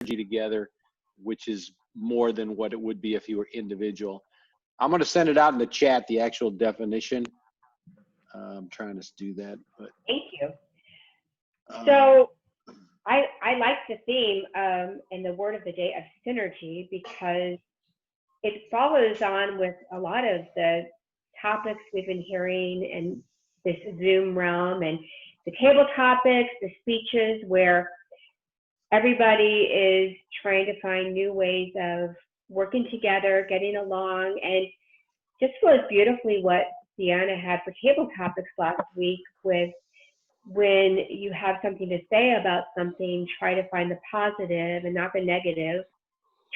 together, which is more than what it would be if you were individual. I'm going to send it out in the chat, the actual definition. I'm trying to do that, but thank you. So I like the theme and the word of the day of synergy, because it follows on with a lot of the topics we've been hearing in this Zoom realm, and the table topics, the speeches, where everybody is trying to find new ways of working together, getting along, and just flows beautifully what Deanna had for table topics last week with, when you have something to say about something, try to find the positive and not the negative.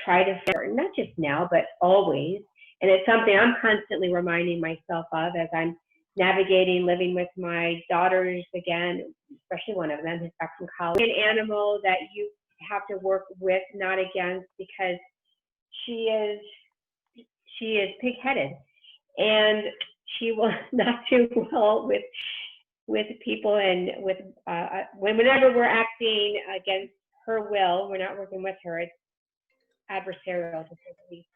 Try to, not just now, but always. And it's something I'm constantly reminding myself of as I'm navigating living with my daughters again, especially one of them who's back from college. An animal that you have to work with, not against, because she is pig-headed, and she will not do well with people, and with whenever we're acting against her will, we're not working with her. It's adversarial, to say the least.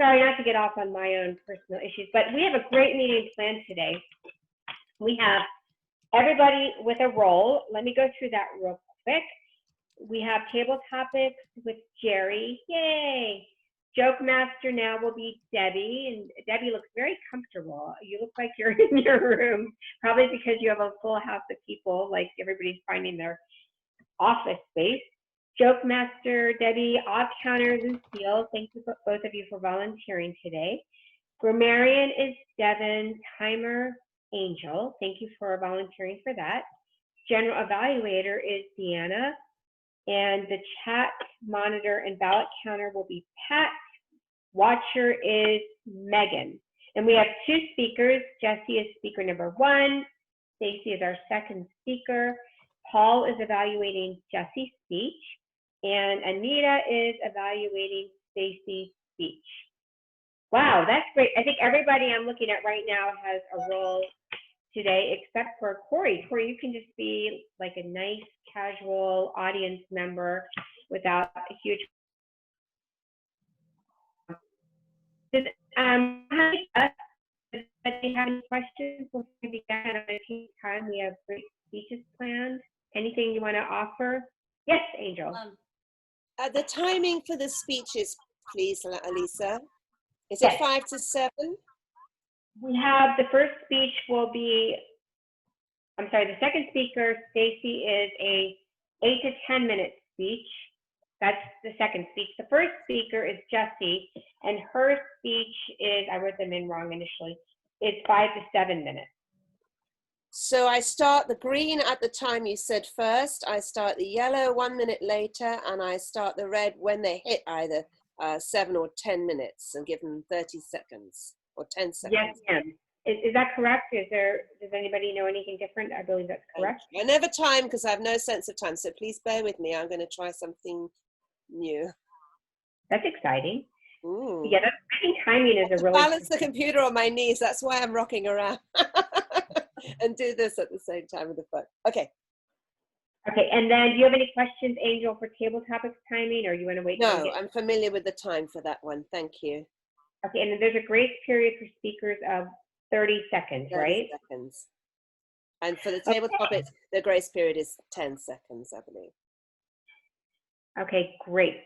Sorry, not to get off on my own personal issues, but we have a great meeting planned today. We have everybody with a role. Let me go through that real quick. We have table topics with Jerry. Yay! Joke master now will be Debbie, and Debbie looks very comfortable. You look like you're in your room, probably because you have a full house of people, like everybody's finding their office space. Joke master Debbie, odd counter Lucille. Thank you both of you for volunteering today. Grammarian is Devin. Timer Angel. Thank you for volunteering for that. General evaluator is Deanna, and the chat monitor and ballot counter will be Pat. Watcher is Megan. And we have two speakers. Jessie is speaker number 1. Stacy is our second speaker. Paul is evaluating Jessie's speech, and Anita is evaluating Stacy's speech. Wow, that's great. I think everybody I'm looking at right now has a role today, except for Corey. Corey, you can just be like a nice, casual audience member without a huge. Does anybody have any questions before we begin? I don't want to take time. We have great speeches planned. Anything you want to offer? Yes, Angel. The timing for the speeches, please, Alisa. Is it 5 to 7? We have the first speech will be, I'm sorry, the second speaker, Stacy, is a 8 to 10 minute speech. That's the second speech. The first speaker is Jessie, and her speech is, I wrote them in wrong initially, it's 5 to 7 minutes. So I start the green at the time you said first, I start the yellow 1 minute later, and I start the red when they hit either 7 or 10 minutes, and give them 30 seconds or 10 seconds. Yes, ma'am. Is that correct? Does anybody know anything different? I believe that's correct. I never time because I have no sense of time, so please bear with me. I'm going to try something new. That's exciting. Ooh. Yeah, I think timing is a really... balance the computer on my knees. That's why I'm rocking around. And do this at the same time with the phone. Okay. Okay, and then do you have any questions, Angel, for table topics timing, or you want to wait? No, I'm familiar with the time for that one. Thank you. Okay, and then there's a grace period for speakers of 30 seconds, 30 right? seconds. And for the table topics, the grace period is 10 seconds, I believe. Okay, great.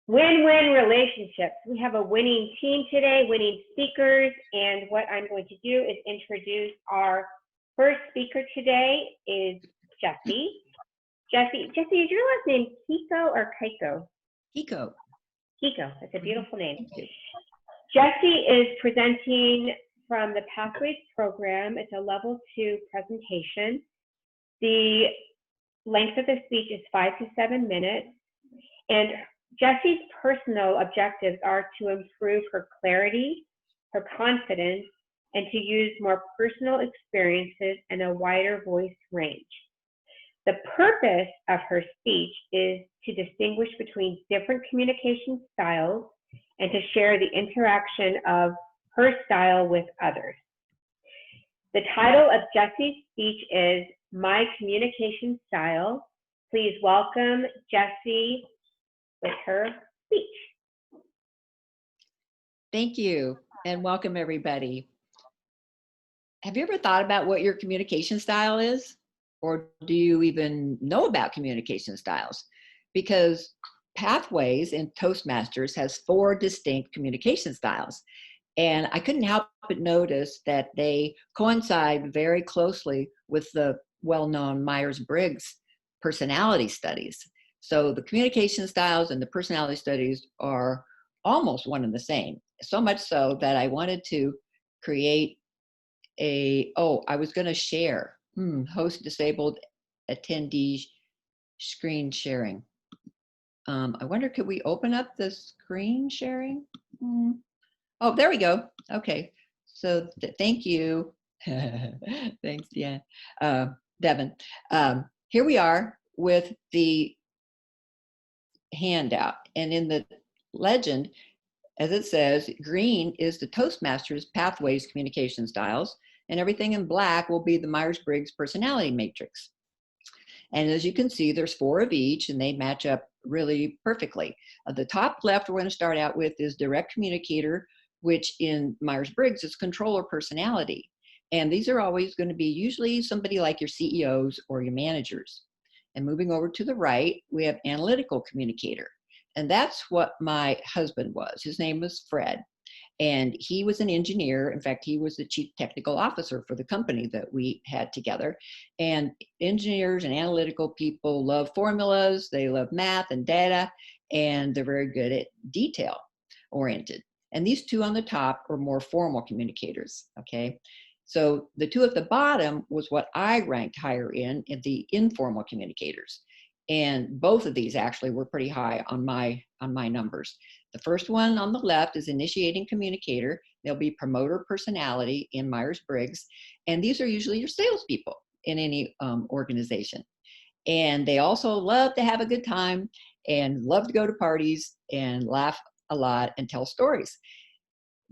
Win-win relationships. We have a winning team today, winning speakers, and what I'm going to do is introduce our first speaker today is Jessie. Jessie, is your last name Kiko or Keiko? Kiko. Kiko, that's a beautiful name. Jessie is presenting from the Pathways program. It's a level 2 presentation. The length of the speech is 5 to 7 minutes, and Jessie's personal objectives are to improve her clarity, her confidence, and to use more personal experiences and a wider voice range. The purpose of her speech is to distinguish between different communication styles and to share the interaction of her style with others. The title of Jessie's speech is My Communication Style. Please welcome Jessie with her speech. Thank you, and welcome everybody. Have you ever thought about what your communication style is? Or do you even know about communication styles? Because Pathways in Toastmasters has 4 distinct communication styles. And I couldn't help but notice that they coincide very closely with the well-known Myers-Briggs personality studies. So the communication styles and the personality studies are almost one and the same. So much so that I wanted to create I was going to share, host disabled attendee screen sharing. I wonder, could we open up the screen sharing? Oh, there we go. Okay. So thank you. Thanks, yeah. Devin. Here we are with the handout. And in the legend, as it says, green is the Toastmasters Pathways communication styles, and everything in black will be the Myers-Briggs personality matrix. And as you can see, there's 4 of each, and they match up really perfectly. The top left we're going to start out with is direct communicator, which in Myers-Briggs is controller personality. And these are always going to be usually somebody like your CEOs or your managers. And moving over to the right, we have analytical communicator. And that's what my husband was. His name was Fred. And he was an engineer. In fact, he was the chief technical officer for the company that we had together. And engineers and analytical people love formulas, they love math and data, and they're very good at detail oriented. And these 2 on the top are more formal communicators, okay? So the 2 at the bottom was what I ranked higher in the informal communicators. And both of these actually were pretty high on my numbers. The first one on the left is initiating communicator. They'll be promoter personality in Myers-Briggs. And these are usually your salespeople in any organization. And they also love to have a good time and love to go to parties and laugh a lot and tell stories.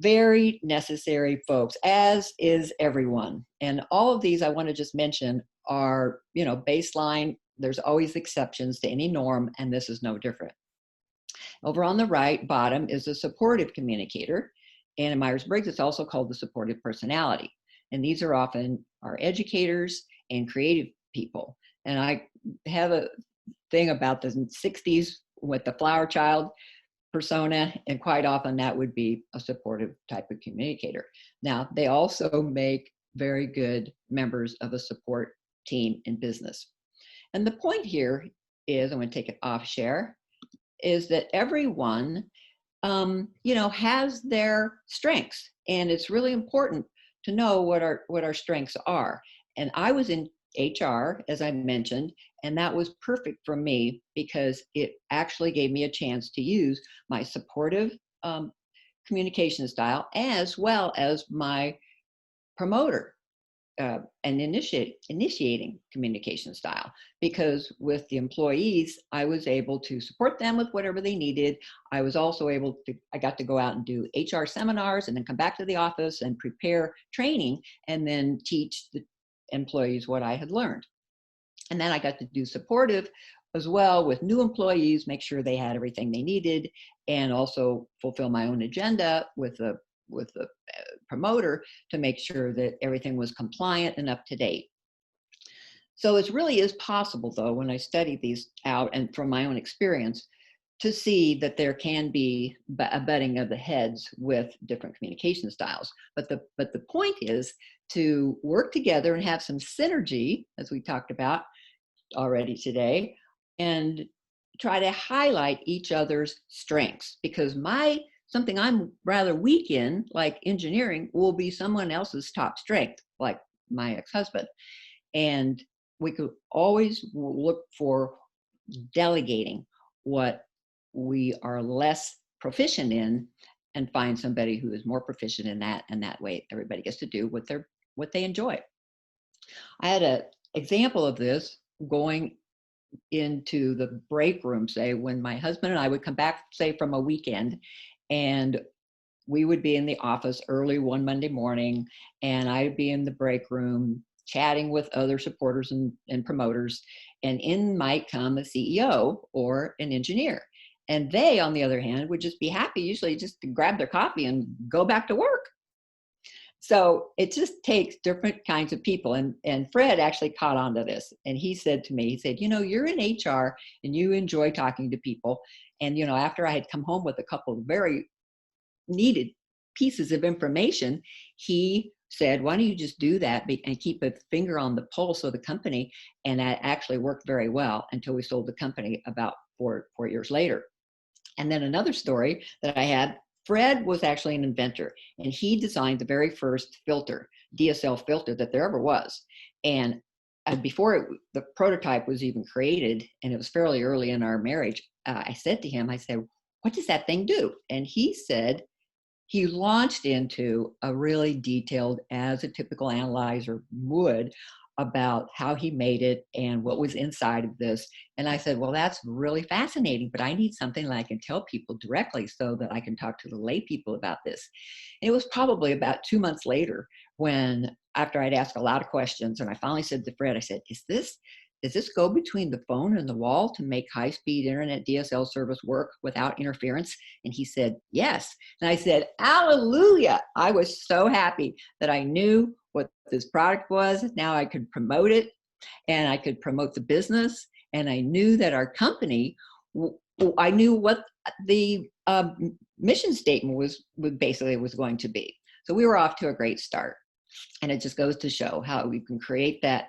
Very necessary folks, as is everyone. And all of these I want to just mention are, baseline. There's always exceptions to any norm, and this is no different. Over on the right bottom is a supportive communicator. And in Myers-Briggs, it's also called the supportive personality. And these are often our educators and creative people. And I have a thing about the 60s with the flower child persona, and quite often that would be a supportive type of communicator. Now, they also make very good members of a support team in business. And the point here is, I'm going to take it off share, is that everyone, has their strengths, and it's really important to know what our strengths are. And I was in HR, as I mentioned, and that was perfect for me because it actually gave me a chance to use my supportive communication style as well as my promoter and initiating communication style, because with the employees, I was able to support them with whatever they needed. I was also I got to go out and do HR seminars and then come back to the office and prepare training and then teach the employees what I had learned. And then I got to do supportive as well with new employees, make sure they had everything they needed, and also fulfill my own agenda with the promoter to make sure that everything was compliant and up to date. So it really is possible, though, when I studied these out and from my own experience, to see that there can be a butting of the heads with different communication styles. But the point is to work together and have some synergy, as we talked about already today, and try to highlight each other's strengths, because something I'm rather weak in, like engineering, will be someone else's top strength, like my ex-husband. And we could always look for delegating what we are less proficient in and find somebody who is more proficient in that, and that way everybody gets to do what they enjoy. I had an example of this going into the break room, say, when my husband and I would come back, say, from a weekend, and we would be in the office early one Monday morning, and I'd be in the break room chatting with other supporters and promoters, and in might come a CEO or an engineer. And they, on the other hand, would just be happy usually just to grab their coffee and go back to work. So it just takes different kinds of people. And Fred actually caught on to this. And he said to me, he said, you know, you're in HR and you enjoy talking to people. And, you know, after I had come home with a couple of very needed pieces of information, he said, why don't you just do that and keep a finger on the pulse of the company? And that actually worked very well until we sold the company about four years later. And then another story that I had, Fred was actually an inventor, and he designed the very first filter, DSL filter that there ever was. And before the prototype was even created, and it was fairly early in our marriage, I said to him, I said, what does that thing do? And he said, he launched into a really detailed, as a typical analyzer would, about how he made it and what was inside of this. And I said, well, that's really fascinating, but I need something that I can tell people directly so that I can talk to the lay people about this. And it was probably about 2 months later when, after I'd asked a lot of questions, and I finally said to Fred, I said, does this go between the phone and the wall to make high-speed internet DSL service work without interference? And he said, yes. And I said, hallelujah. I was so happy that I knew what this product was. Now I could promote it, and I could promote the business. And I knew that our company, I knew what the mission statement was going to be. So we were off to a great start. And it just goes to show how we can create that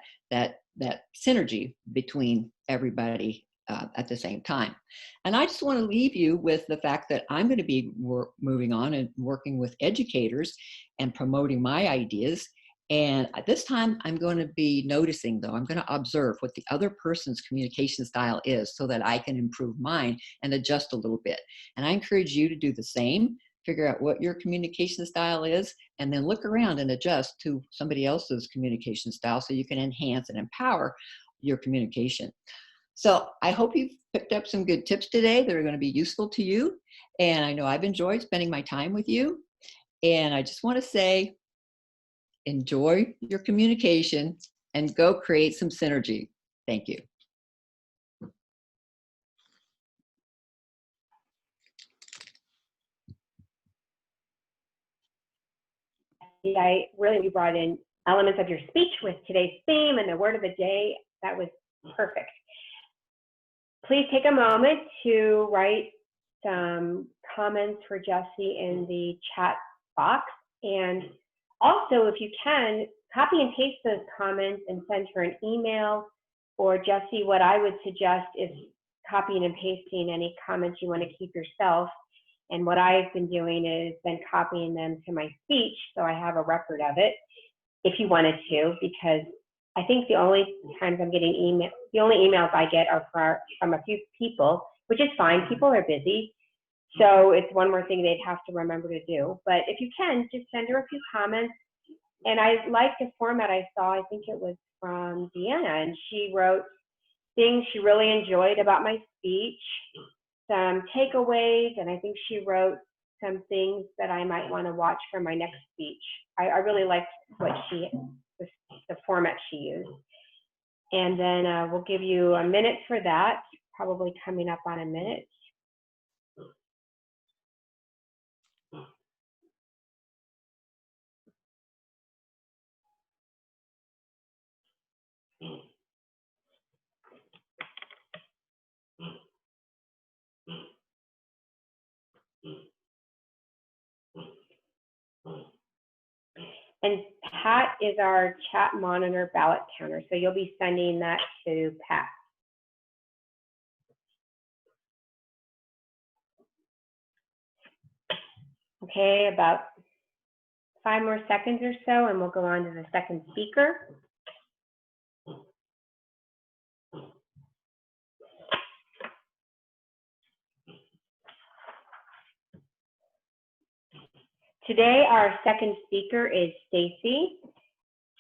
synergy between everybody at the same time. And I just want to leave you with the fact that I'm going to be moving on and working with educators and promoting my ideas. And this time I'm going to be noticing, though, I'm going to observe what the other person's communication style is so that I can improve mine and adjust a little bit. And I encourage you to do the same. Figure out what your communication style is, and then look around and adjust to somebody else's communication style so you can enhance and empower your communication. So I hope you've picked up some good tips today that are going to be useful to you. And I know I've enjoyed spending my time with you. And I just want to say, enjoy your communication and go create some synergy. Thank you. I really brought in elements of your speech with today's theme and the word of the day. That was perfect. Please take a moment to write some comments for Jessie in the chat box. And also, if you can, copy and paste those comments and send her an email. Or Jessie, what I would suggest is copying and pasting any comments you want to keep yourself. And what I've been doing is been copying them to my speech, so I have a record of it, if you wanted to, because I think the only times I'm getting the only emails I get are from a few people, which is fine. People are busy, so it's one more thing they'd have to remember to do. But if you can, just send her a few comments. And I like the format I saw. I think it was from Deanna, and she wrote things she really enjoyed about my speech, some takeaways, and I think she wrote some things that I might want to watch for my next speech. I really liked the format she used. And then we'll give you a minute for that, probably coming up on a minute. And Pat is our chat monitor ballot counter, so you'll be sending that to Pat. Okay, about 5 more seconds or so, and we'll go on to the second speaker. Today, our second speaker is Stacy.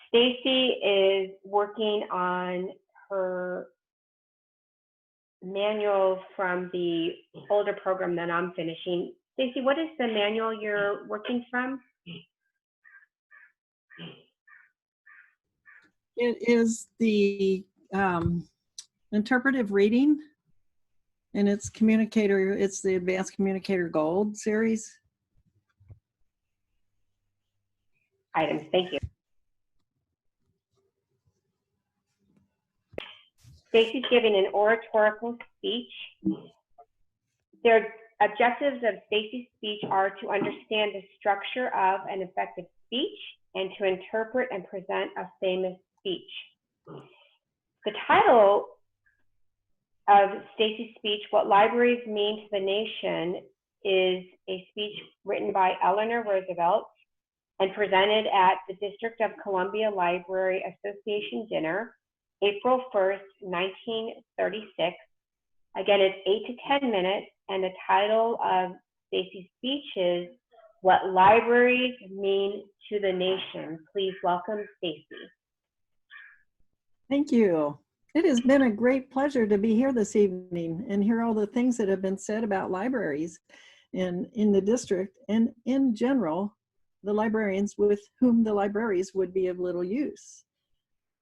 Stacy is working on her manual from the older program that I'm finishing. Stacy, what is the manual you're working from? It is the interpretive reading. And it's communicator, it's the Advanced Communicator Gold series. Items, thank you. Stacy's giving an oratorical speech. Their objectives of Stacy's speech are to understand the structure of an effective speech and to interpret and present a famous speech. The title of Stacy's speech, What Libraries Mean to the Nation, is a speech written by Eleanor Roosevelt and presented at the District of Columbia Library Association dinner, April 1st, 1936. Again, it's 8 to 10 minutes, and the title of Stacy's speech is What Libraries Mean to the Nation. Please welcome Stacy. Thank you. It has been a great pleasure to be here this evening and hear all the things that have been said about libraries in the district and in general, the librarians with whom the libraries would be of little use,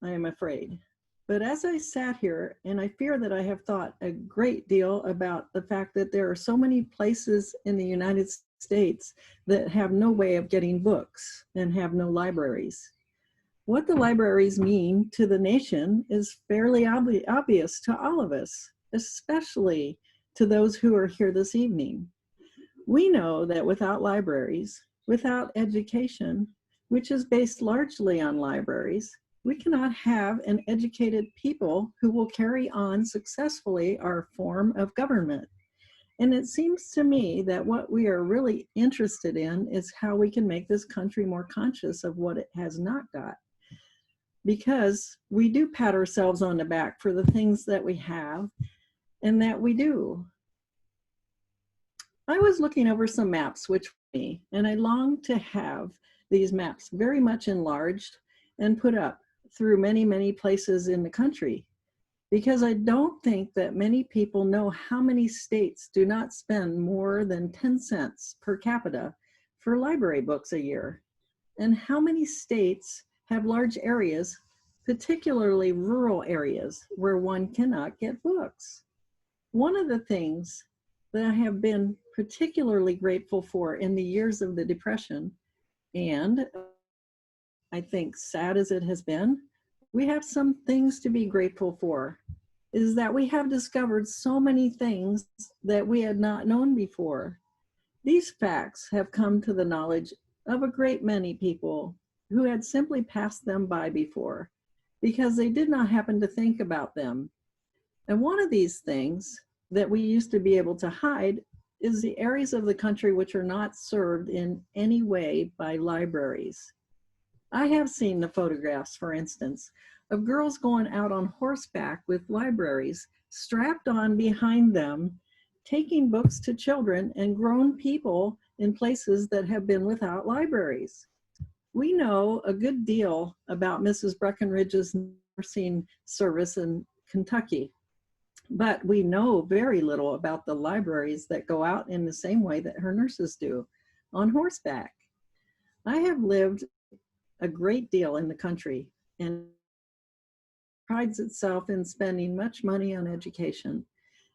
I am afraid. But as I sat here, and I fear that I have thought a great deal about the fact that there are so many places in the United States that have no way of getting books and have no libraries. What the libraries mean to the nation is fairly obvious to all of us, especially to those who are here this evening. We know that without libraries, without education, which is based largely on libraries, we cannot have an educated people who will carry on successfully our form of government. And it seems to me that what we are really interested in is how we can make this country more conscious of what it has not got. Because we do pat ourselves on the back for the things that we have and that we do. I was looking over some maps, and I long to have these maps very much enlarged and put up through many, many places in the country, because I don't think that many people know how many states do not spend more than 10 cents per capita for library books a year, and how many states have large areas, particularly rural areas, where one cannot get books. One of the things that I have been particularly grateful for in the years of the Depression, and I think sad as it has been, we have some things to be grateful for, is that we have discovered so many things that we had not known before. These facts have come to the knowledge of a great many people who had simply passed them by before because they did not happen to think about them. And one of these things that we used to be able to hide is the areas of the country which are not served in any way by libraries. I have seen the photographs, for instance, of girls going out on horseback with libraries strapped on behind them, taking books to children and grown people in places that have been without libraries. We know a good deal about Mrs. Breckenridge's nursing service in Kentucky, but we know very little about the libraries that go out in the same way that her nurses do, on horseback. I have lived a great deal in the country and prides itself in spending much money on education.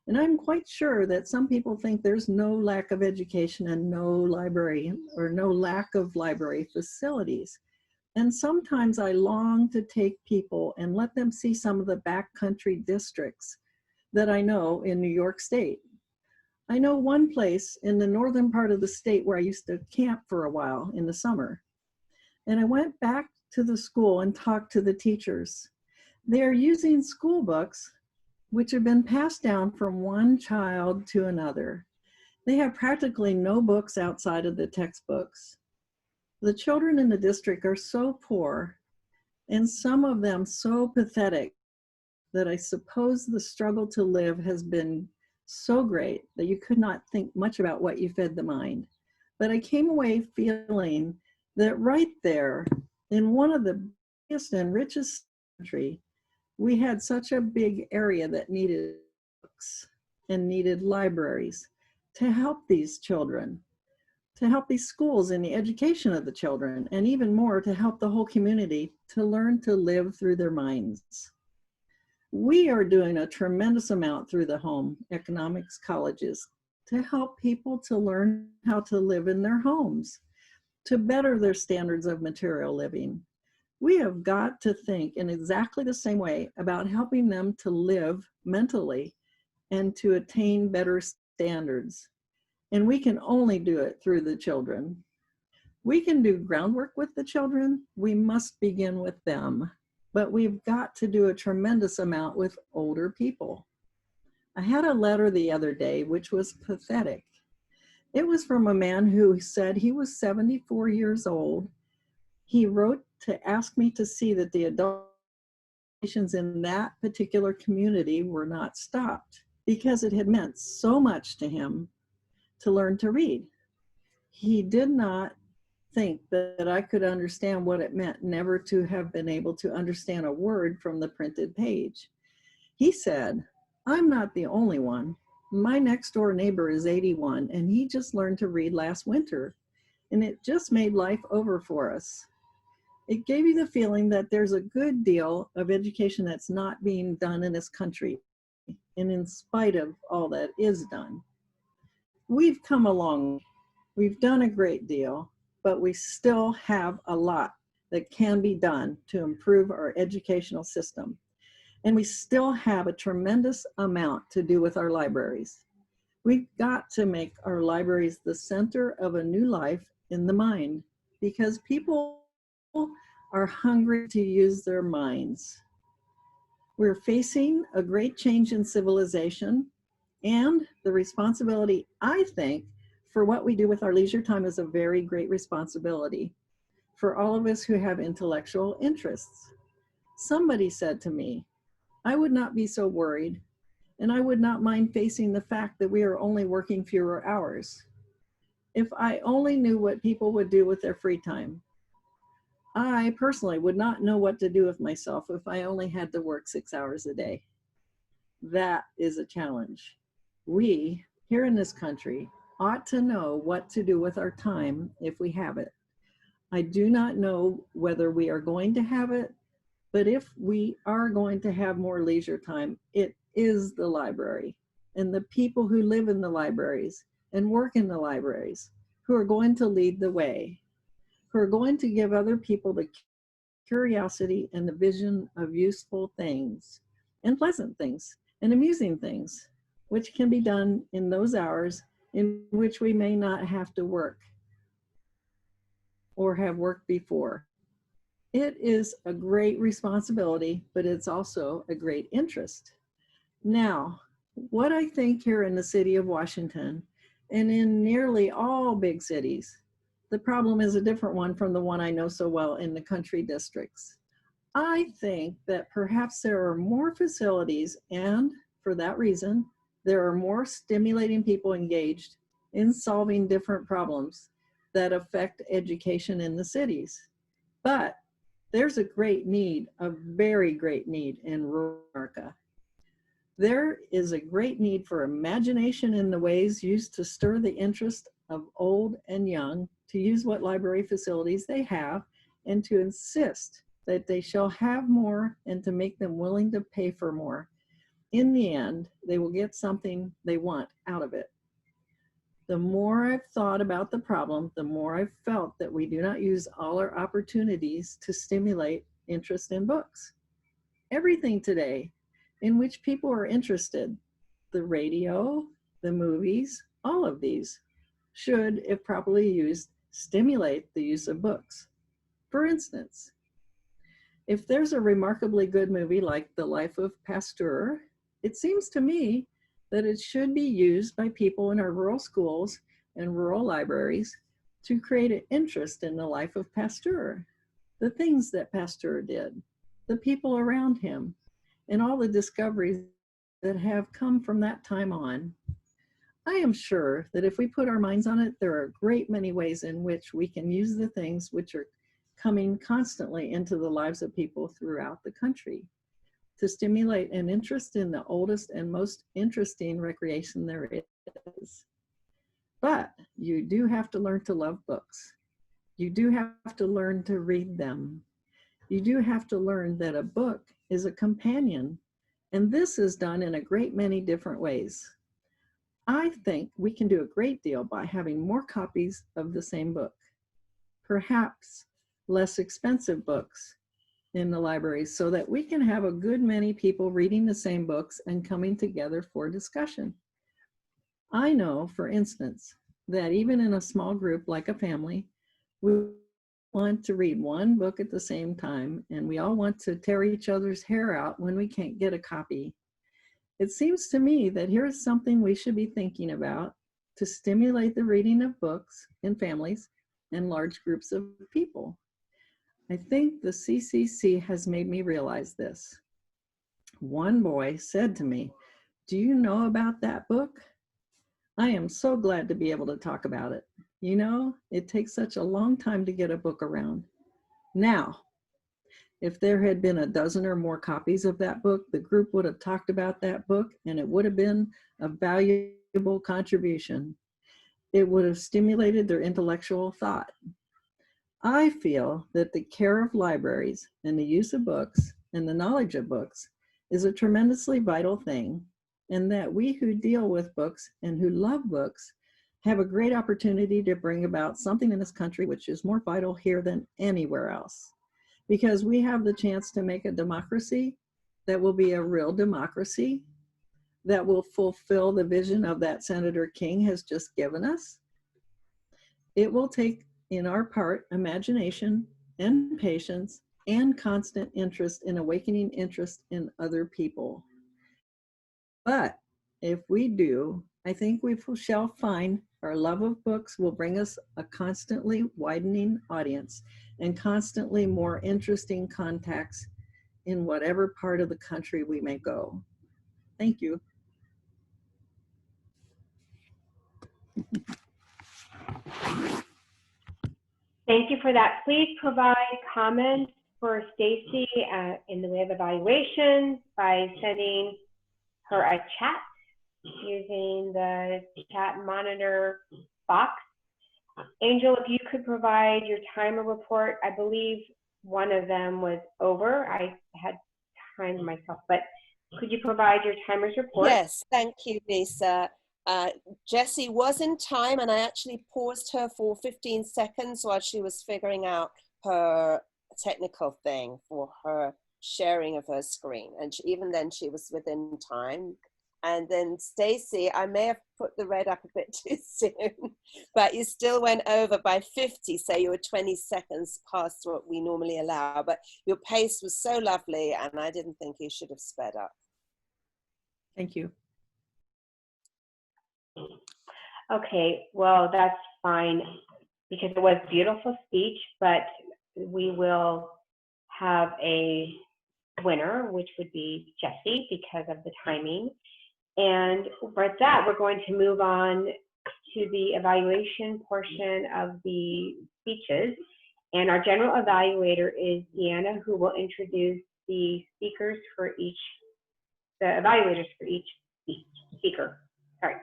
And I'm quite sure that some people think there's no lack of education and no library or no lack of library facilities. And sometimes I long to take people and let them see some of the backcountry districts that I know in New York State. I know one place in the northern part of the state where I used to camp for a while in the summer. And I went back to the school and talked to the teachers. They're using school books which have been passed down from one child to another. They have practically no books outside of the textbooks. The children in the district are so poor, and some of them so pathetic, that I suppose the struggle to live has been so great that you could not think much about what you fed the mind. But I came away feeling that right there, in one of the biggest and richest country, we had such a big area that needed books and needed libraries to help these children, to help these schools in the education of the children, and even more to help the whole community to learn to live through their minds. We are doing a tremendous amount through the home economics colleges to help people to learn how to live in their homes, to better their standards of material living. We have got to think in exactly the same way about helping them to live mentally and to attain better standards. And we can only do it through the children. We can do groundwork with the children. We must begin with them. But we've got to do a tremendous amount with older people. I had a letter the other day which was pathetic. It was from a man who said he was 74 years old. He wrote to ask me to see that the adult in that particular community were not stopped because it had meant so much to him to learn to read. He did not think that I could understand what it meant never to have been able to understand a word from the printed page. He said, I'm not the only one. My next door neighbor is 81 and he just learned to read last winter, and it just made life over for us. It gave you the feeling that there's a good deal of education that's not being done in this country, and in spite of all that is done. We've come along. We've done a great deal, but we still have a lot that can be done to improve our educational system. And we still have a tremendous amount to do with our libraries. We've got to make our libraries the center of a new life in the mind, because people are hungry to use their minds. We're facing a great change in civilization, and the responsibility, I think, for what we do with our leisure time is a very great responsibility for all of us who have intellectual interests. Somebody said to me, I would not be so worried, and I would not mind facing the fact that we are only working fewer hours. If I only knew what people would do with their free time. I personally would not know what to do with myself if I only had to work 6 hours a day. That is a challenge. We, here in this country, ought to know what to do with our time if we have it. I do not know whether we are going to have it, but if we are going to have more leisure time, it is the library and the people who live in the libraries and work in the libraries who are going to lead the way, who are going to give other people the curiosity and the vision of useful things and pleasant things and amusing things, which can be done in those hours in which we may not have to work or have worked before. It is a great responsibility, but it's also a great interest. Now, what I think here in the city of Washington and in nearly all big cities, the problem is a different one from the one I know so well in the country districts. I think that perhaps there are more facilities, and for that reason, there are more stimulating people engaged in solving different problems that affect education in the cities. But there's a great need, a very great need in rural America. There is a great need for imagination in the ways used to stir the interest of old and young to use what library facilities they have and to insist that they shall have more and to make them willing to pay for more. In the end, they will get something they want out of it. The more I've thought about the problem, the more I've felt that we do not use all our opportunities to stimulate interest in books. Everything today in which people are interested, the radio, the movies, all of these should, if properly used, stimulate the use of books. For instance, if there's a remarkably good movie like The Life of Pasteur, it seems to me that it should be used by people in our rural schools and rural libraries to create an interest in the life of Pasteur, the things that Pasteur did, the people around him, and all the discoveries that have come from that time on. I am sure that if we put our minds on it, there are a great many ways in which we can use the things which are coming constantly into the lives of people throughout the country to stimulate an interest in the oldest and most interesting recreation there is. But you do have to learn to love books. You do have to learn to read them. You do have to learn that a book is a companion And this is done in a great many different ways. I think we can do a great deal by having more copies of the same book, perhaps less expensive books in the libraries, so that we can have a good many people reading the same books and coming together for discussion. I know, for instance, that even in a small group like a family, we want to read one book at the same time, and we all want to tear each other's hair out when we can't get a copy. It seems to me that here is something we should be thinking about to stimulate the reading of books in families and large groups of people. I think the CCC has made me realize this. One boy said to me, "Do you know about that book?" I am so glad to be able to talk about it. You know, it takes such a long time to get a book around. Now, if there had been a dozen or more copies of that book, the group would have talked about that book, and it would have been a valuable contribution. It would have stimulated their intellectual thought. I feel that the care of libraries and the use of books and the knowledge of books is a tremendously vital thing, and that we who deal with books and who love books have a great opportunity to bring about something in this country which is more vital here than anywhere else. Because we have the chance to make a democracy that will be a real democracy, that will fulfill the vision of that Senator King has just given us. It will take, in our part, imagination and patience and constant interest in awakening interest in other people. But if we do, I think we shall find our love of books will bring us a constantly widening audience and constantly more interesting contacts in whatever part of the country we may go. Thank you. Thank you for that. Please provide comments for Stacy in the way of evaluation by sending her a chat using the chat monitor box. Angel, if you could provide your timer report, I believe one of them was over. I had timed myself, but could you provide your timer's report? Yes, thank you, Lisa. Jessie was in time, and I actually paused her for 15 seconds while she was figuring out her technical thing for her sharing of her screen. And even then she was within time. And then Stacy, I may have put the red up a bit too soon, but you still went over by 50, so you were 20 seconds past what we normally allow. But your pace was so lovely, and I didn't think you should have sped up. Thank you. Okay, well, that's fine, because it was beautiful speech, but we will have a winner, which would be Jessie because of the timing. And for that, we're going to move on to the evaluation portion of the speeches. And our general evaluator is Deanna, who will introduce the speakers for each, the evaluators for each speaker. Sorry.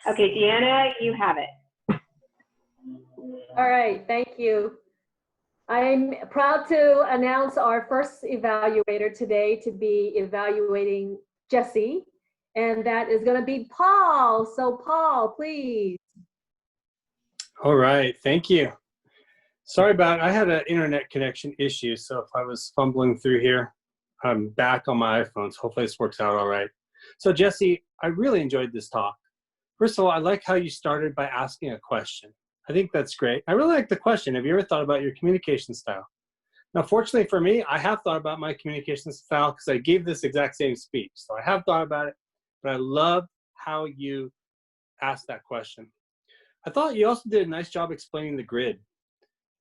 Okay, Deanna, you have it. All right, thank you. I'm proud to announce our first evaluator today to be evaluating Jessie, and that is going to be Paul. So Paul, please. All right, thank you. Sorry about it. I had an internet connection issue, so if I was fumbling through here, I'm back on my iPhone, so hopefully this works out all right. So Jessie, I really enjoyed this talk. First of all, I like how you started by asking a question. I think that's great. I really like the question. Have you ever thought about your communication style? Now, fortunately for me, I have thought about my communication style because I gave this exact same speech. So I have thought about it, but I love how you asked that question. I thought you also did a nice job explaining the grid,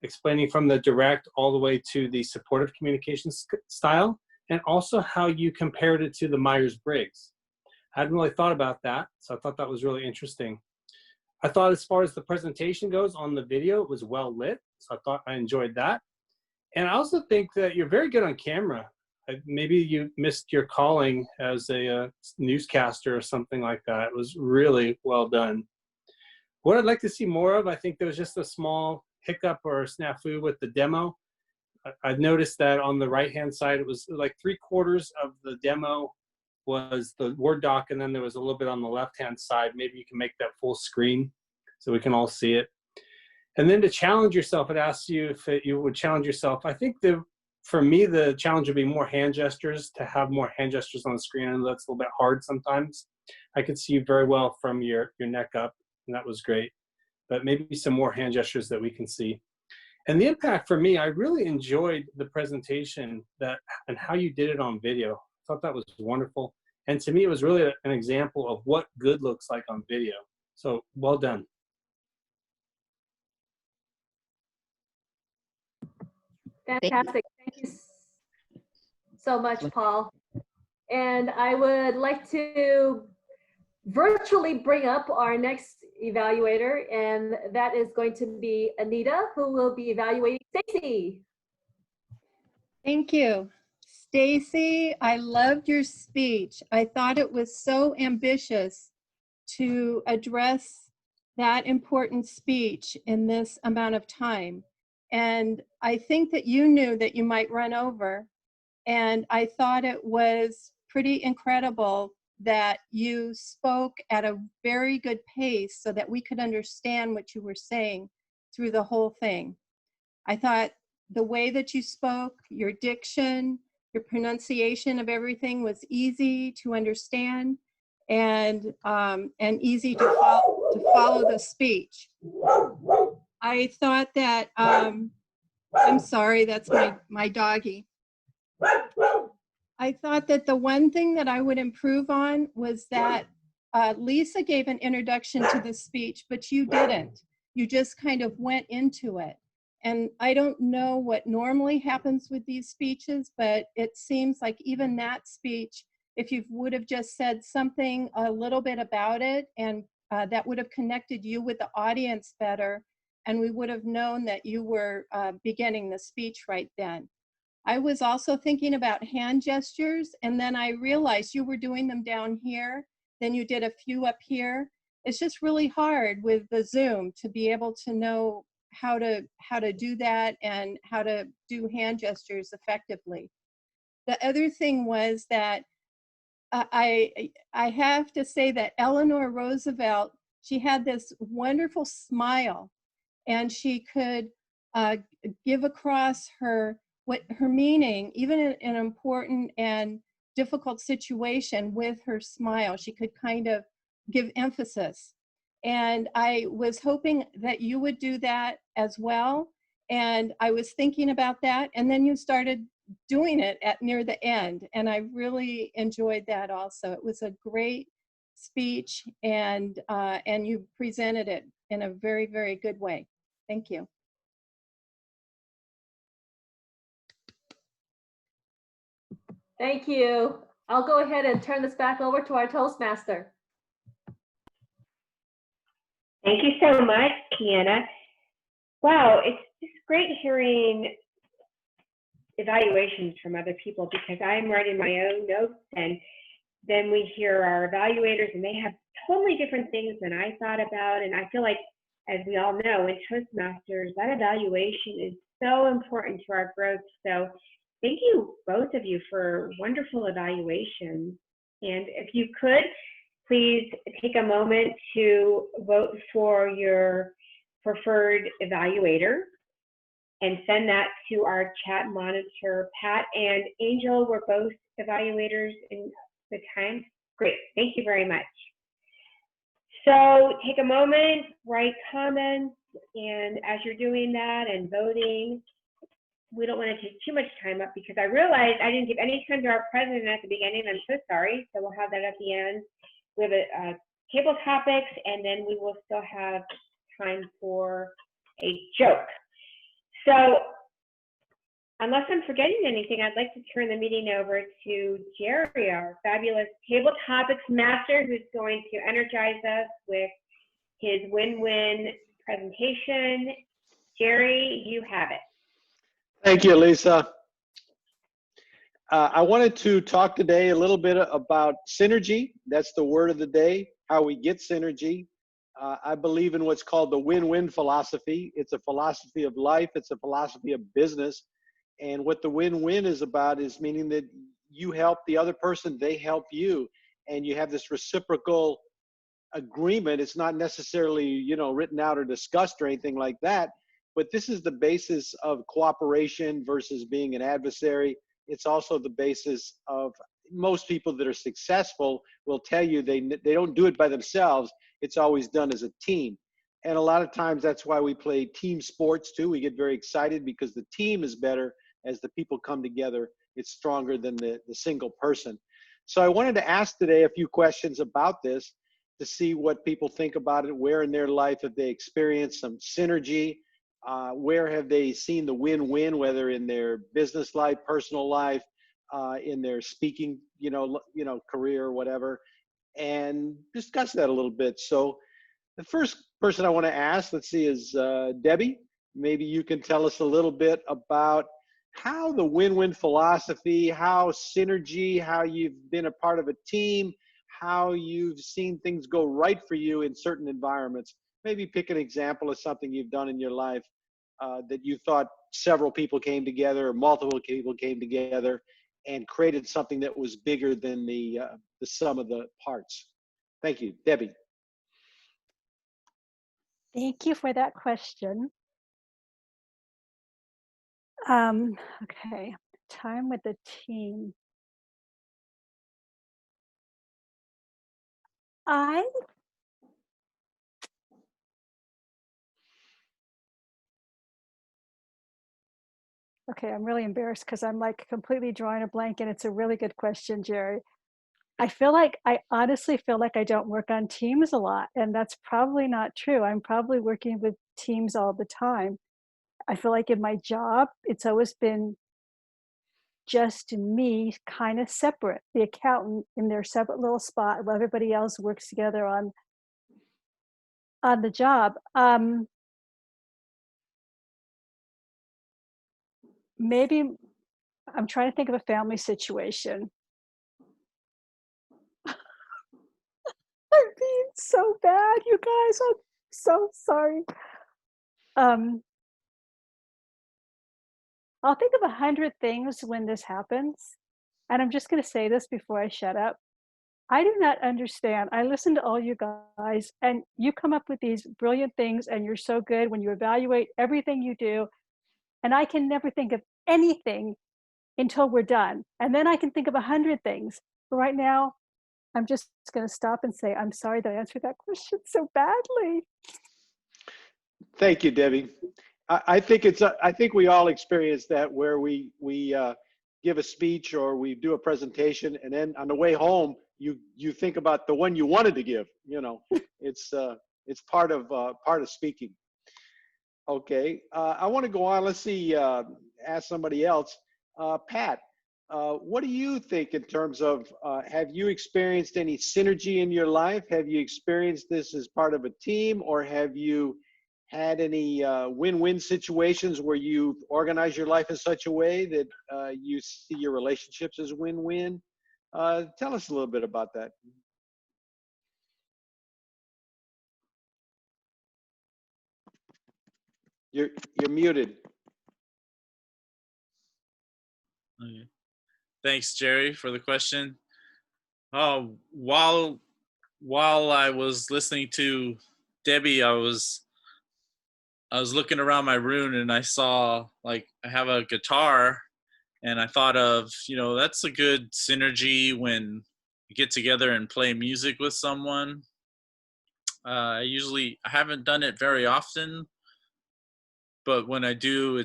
explaining from the direct all the way to the supportive communication style, and also how you compared it to the Myers-Briggs. I hadn't really thought about that, so I thought that was really interesting. I thought as far as the presentation goes on the video, it was well lit, so I thought I enjoyed that. And I also think that you're very good on camera. Maybe you missed your calling as a newscaster or something like that. It was really well done. What I'd like to see more of, I think there was just a small hiccup or snafu with the demo. I've noticed that on the right-hand side, it was like 3/4 of the demo was the Word doc, and then there was a little bit on the left-hand side. Maybe you can make that full screen so we can all see it. And then to challenge yourself, it asks you if you would challenge yourself. I think for me, the challenge would be more hand gestures, to have more hand gestures on the screen. And that's a little bit hard sometimes. I could see you very well from your neck up, and that was great. But maybe some more hand gestures that we can see. And the impact for me, I really enjoyed the presentation and how you did it on video. I thought that was wonderful. And to me, it was really an example of what good looks like on video. So well done. Fantastic. Thank you so much, Paul. And I would like to virtually bring up our next evaluator, and that is going to be Anita, who will be evaluating Stacy. Thank you. Stacy, I loved your speech. I thought it was so ambitious to address that important speech in this amount of time. And I think that you knew that you might run over. And I thought it was pretty incredible that you spoke at a very good pace so that we could understand what you were saying through the whole thing. I thought the way that you spoke, your diction, your pronunciation of everything was easy to understand and easy to follow the speech. I thought that, I'm sorry, that's my doggy. I thought that the one thing that I would improve on was that Lisa gave an introduction to the speech, but you didn't. You just kind of went into it. And I don't know what normally happens with these speeches, but it seems like even that speech, if you would have just said something a little bit about it, and that would have connected you with the audience better, and we would have known that you were beginning the speech right then. I was also thinking about hand gestures, and then I realized you were doing them down here, then you did a few up here. It's just really hard with the Zoom to be able to know how to do that and how to do hand gestures effectively. The other thing was that I have to say that Eleanor Roosevelt, she had this wonderful smile, and she could give across her meaning, even in an important and difficult situation with her smile. She could kind of give emphasis. And I was hoping that you would do that as well. And I was thinking about that. And then you started doing it near the end. And I really enjoyed that also. It was a great speech, and you presented it in a very, very good way. Thank you. Thank you. I'll go ahead and turn this back over to our Toastmaster. Thank you so much, Kiana. Wow, it's just great hearing evaluations from other people, because I'm writing my own notes, and then we hear our evaluators and they have totally different things than I thought about. And I feel like, as we all know, in Toastmasters, that evaluation is so important to our growth. So thank you, both of you, for wonderful evaluations. And if you could, please take a moment to vote for your preferred evaluator and send that to our chat monitor. Pat and Angel were both evaluators in the time. Great, thank you very much. So take a moment, write comments, and as you're doing that and voting, we don't want to take too much time up, because I realized I didn't give any time to our president at the beginning. I'm so sorry. So we'll have that at the end. We have a table topics, and then we will still have time for a joke. So unless I'm forgetting anything, I'd like to turn the meeting over to Jerry, our fabulous table topics master, who's going to energize us with his win-win presentation. Jerry, you have it. Thank you, Lisa. I wanted to talk today a little bit about synergy. That's the word of the day, how we get synergy. I believe in what's called the win-win philosophy. It's a philosophy of life. It's a philosophy of business. And what the win-win is about is meaning that you help the other person, they help you, and you have this reciprocal agreement. It's not necessarily, you know, written out or discussed or anything like that, but this is the basis of cooperation versus being an adversary. It's also the basis of most people that are successful will tell you they don't do it by themselves. It's always done as a team. And a lot of times that's why we play team sports too. We get very excited because the team is better as the people come together. It's stronger than the single person. So I wanted to ask today a few questions about this to see what people think about it, where in their life have they experienced some synergy, where have they seen the win-win, whether in their business life, personal life, in their speaking, career or whatever, and discuss that a little bit. So the first person I want to ask, let's see, is Debbie. Maybe you can tell us a little bit about how the win-win philosophy, how synergy, how you've been a part of a team, how you've seen things go right for you in certain environments. Maybe pick an example of something you've done in your life that you thought several people came together or multiple people came together and created something that was bigger than the sum of the parts. Thank you. Debbie. Thank you for that question. Okay, time with the team. Okay, I'm really embarrassed because I'm like completely drawing a blank, and it's a really good question, Jerry. I honestly feel like I don't work on teams a lot, and that's probably not true. I'm probably working with teams all the time. I feel like in my job, it's always been just me, kind of separate, the accountant in their separate little spot while everybody else works together on the job. Maybe I'm trying to think of a family situation. I'm being so bad, you guys. I'm so sorry. I'll think of 100 things when this happens. And I'm just going to say this before I shut up. I do not understand. I listen to all you guys, and you come up with these brilliant things, and you're so good when you evaluate everything you do. And I can never think of anything until we're done. And then I can think of 100 things. But right now, I'm just going to stop and say, I'm sorry that I answered that question so badly. Thank you, Debbie. I think we all experience that where we give a speech or we do a presentation, and then on the way home you think about the one you wanted to give. It's part of speaking. Okay, I want to go on. Let's see. Ask somebody else. Pat, what do you think in terms of have you experienced any synergy in your life? Have you experienced this as part of a team, or have you had any win-win situations where you organize your life in such a way that you see your relationships as win-win? Tell us a little bit about that. You're muted. Okay. Thanks, Jerry, for the question. While I was listening to Debbie, I was looking around my room, and I saw, like, I have a guitar, and I thought of, that's a good synergy when you get together and play music with someone. I haven't done it very often, but when I do,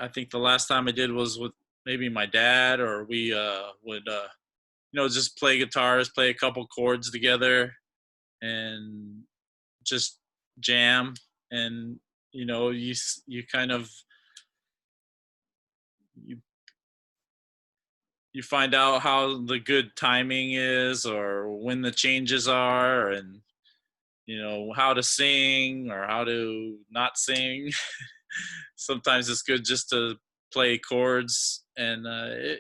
I think the last time I did was with maybe my dad, or we would just play guitars, play a couple chords together, and just jam. And you kind of you find out how the good timing is, or when the changes are, and how to sing or how to not sing. Sometimes it's good just to play chords, and I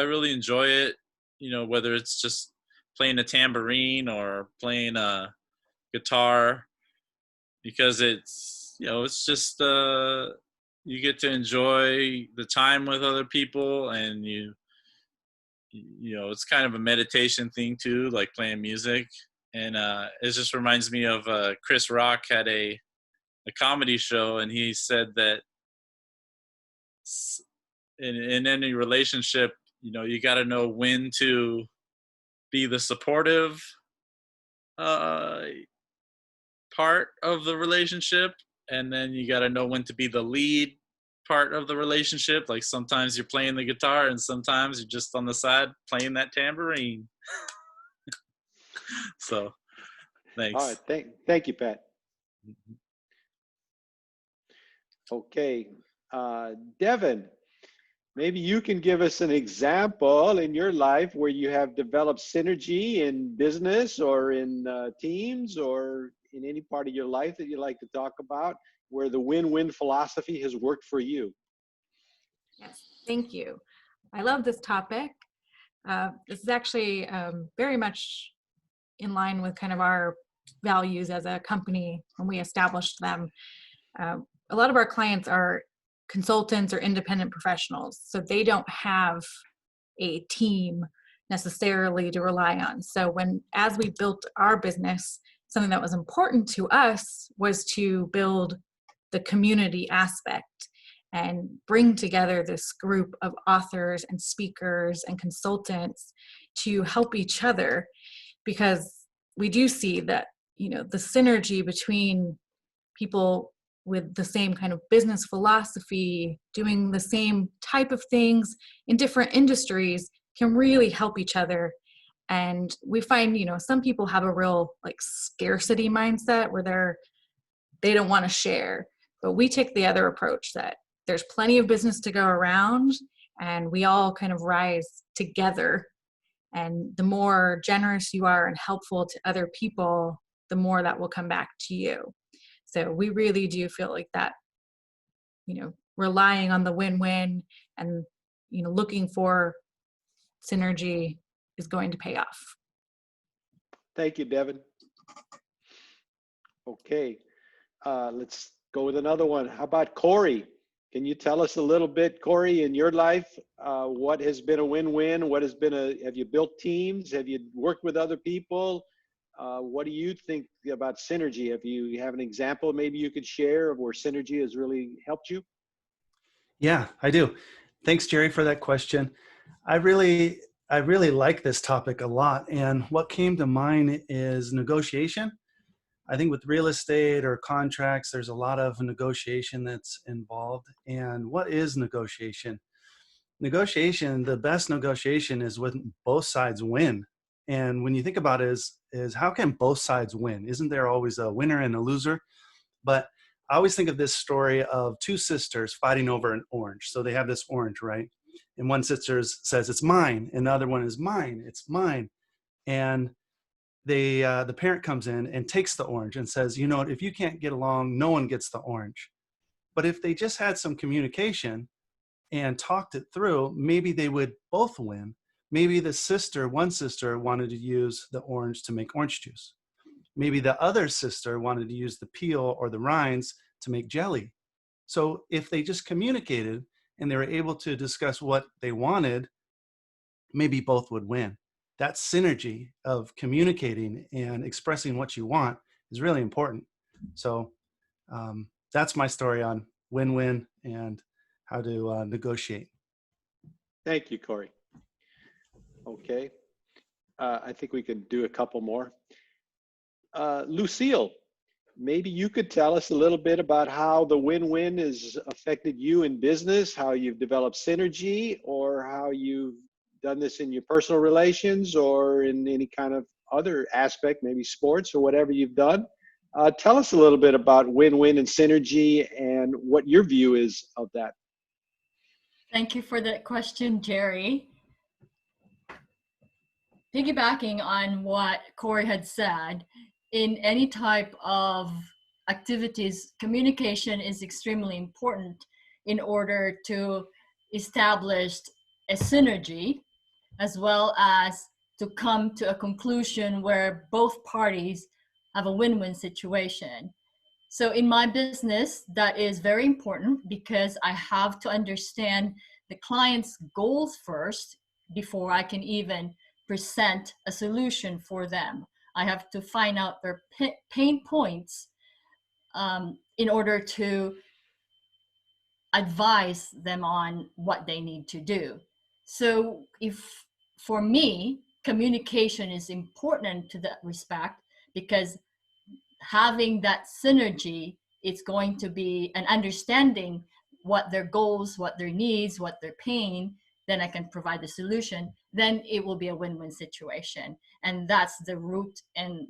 really enjoy it. Whether it's just playing a tambourine or playing a guitar, because it's just you get to enjoy the time with other people, and you it's kind of a meditation thing too, like playing music. And it just reminds me of Chris Rock had a comedy show, and he said that in any relationship, you got to know when to be the supportive part of the relationship, and then you got to know when to be the lead part of the relationship. Like sometimes you're playing the guitar and sometimes you're just on the side playing that tambourine. So thanks. All right, thank you, Pat. Okay, Devin, maybe you can give us an example in your life where you have developed synergy in business or in teams or in any part of your life that you like to talk about, where the win-win philosophy has worked for you. Yes, thank you. I love this topic. This is actually very much in line with kind of our values as a company when we established them. A lot of our clients are consultants or independent professionals, so they don't have a team necessarily to rely on. So as we built our business, something that was important to us was to build the community aspect and bring together this group of authors and speakers and consultants to help each other, because we do see that, the synergy between people with the same kind of business philosophy, doing the same type of things in different industries, can really help each other. And we find, some people have a real scarcity mindset where they don't want to share. But we take the other approach, that there's plenty of business to go around and we all kind of rise together. And the more generous you are and helpful to other people, the more that will come back to you. So we really do feel like that, relying on the win-win and, looking for synergy is going to pay off. Thank you, Devin. Okay, let's go with another one. How about Corey? Can you tell us a little bit, Corey, in your life, what has been a win-win? Have you built teams? Have you worked with other people? What do you think about synergy? If you have an example, maybe you could share of where synergy has really helped you? Yeah, I do. Thanks, Jerry, for that question. I really like this topic a lot. And what came to mind is negotiation. I think with real estate or contracts, there's a lot of negotiation that's involved. And what is negotiation? Negotiation, the best negotiation is when both sides win. And when you think about it, is how can both sides win? Isn't there always a winner and a loser? But I always think of this story of two sisters fighting over an orange. So they have this orange, right? And one sister says, it's mine. And the other one is mine. It's mine. And the parent comes in and takes the orange and says, if you can't get along, no one gets the orange. But if they just had some communication and talked it through, maybe they would both win. Maybe one sister wanted to use the orange to make orange juice. Maybe the other sister wanted to use the peel or the rinds to make jelly. So if they just communicated and they were able to discuss what they wanted, maybe both would win. That synergy of communicating and expressing what you want is really important. So that's my story on win-win and how to negotiate. Thank you, Corey. Okay, I think we can do a couple more. Lucille, maybe you could tell us a little bit about how the win-win has affected you in business, how you've developed synergy, or how you've done this in your personal relations or in any kind of other aspect, maybe sports or whatever you've done. Tell us a little bit about win-win and synergy and what your view is of that. Thank you for that question, Jerry. Piggybacking on what Corey had said, in any type of activities, communication is extremely important in order to establish a synergy, as well as to come to a conclusion where both parties have a win-win situation. So in my business, that is very important because I have to understand the client's goals first before I can even present a solution for them. I have to find out their pain points in order to advise them on what they need to do. So if, for me, communication is important to that respect, because having that synergy, it's going to be an understanding what their goals, what their needs, what their pain, then I can provide the solution, then it will be a win-win situation. And that's the root, and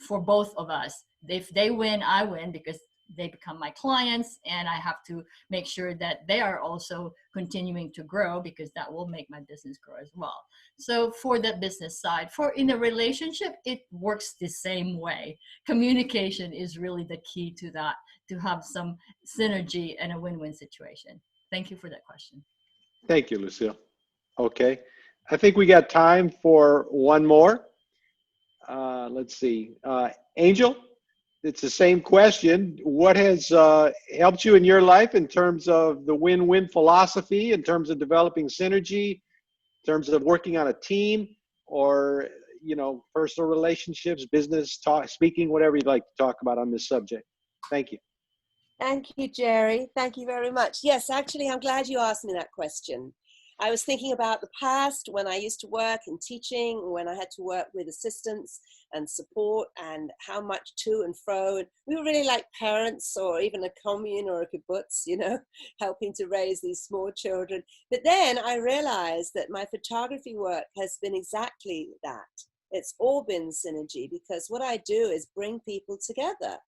for both of us. If they win, I win, because they become my clients, and I have to make sure that they are also continuing to grow, because that will make my business grow as well. So for the business side, for in a relationship, it works the same way. Communication is really the key to that, to have some synergy and a win-win situation. Thank you for that question. Thank you, Lucille. Okay. I think we got time for one more. Let's see. Angel, it's the same question. What has helped you in your life in terms of the win-win philosophy, in terms of developing synergy, in terms of working on a team, or, you know, personal relationships, business, talk, speaking, whatever you'd like to talk about on this subject? Thank you. Thank you, Jerry. Thank you very much. Yes, actually, I'm glad you asked me that question. I was thinking about the past when I used to work in teaching, when I had to work with assistants and support, and how much to and fro. And we were really like parents, or even a commune or a kibbutz, you know, helping to raise these small children. But then I realized that my photography work has been exactly that. It's all been synergy, because what I do is bring people together.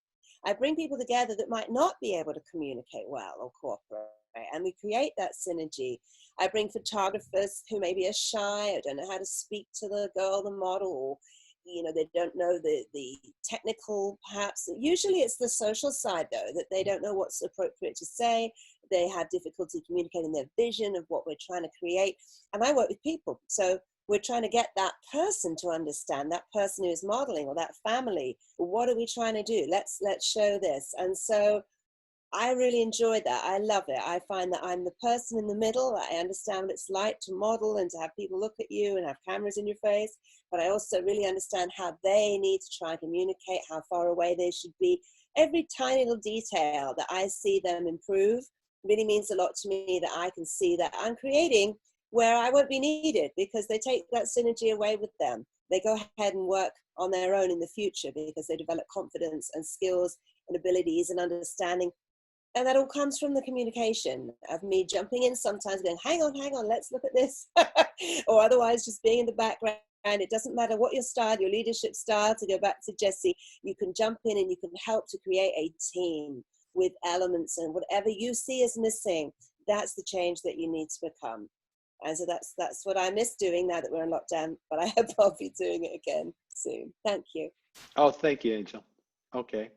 I bring people together that might not be able to communicate well or cooperate, and we create that synergy. I bring photographers who maybe are shy, or don't know how to speak to the girl, the model, or, you know, they don't know the technical, perhaps. Usually it's the social side, though, that they don't know what's appropriate to say. They have difficulty communicating their vision of what we're trying to create. And I work with people. So we're trying to get that person to understand, that person who is modeling, or that family. What are we trying to do? Let's show this. And so I really enjoy that. I love it. I find that I'm the person in the middle. I understand what it's like to model and to have people look at you and have cameras in your face. But I also really understand how they need to try and communicate, how far away they should be. Every tiny little detail that I see them improve really means a lot to me, that I can see that I'm creating where I won't be needed, because they take that synergy away with them. They go ahead and work on their own in the future, because they develop confidence and skills and abilities and understanding. And that all comes from the communication of me jumping in sometimes going, hang on, let's look at this. Or otherwise just being in the background. It doesn't matter what your style, your leadership style, to go back to Jesse, you can jump in and you can help to create a team with elements, and whatever you see as missing, that's the change that you need to become. And so that's what I miss doing now that we're in lockdown, but I hope I'll be doing it again soon. Thank you. Oh, thank you, Angel. Okay.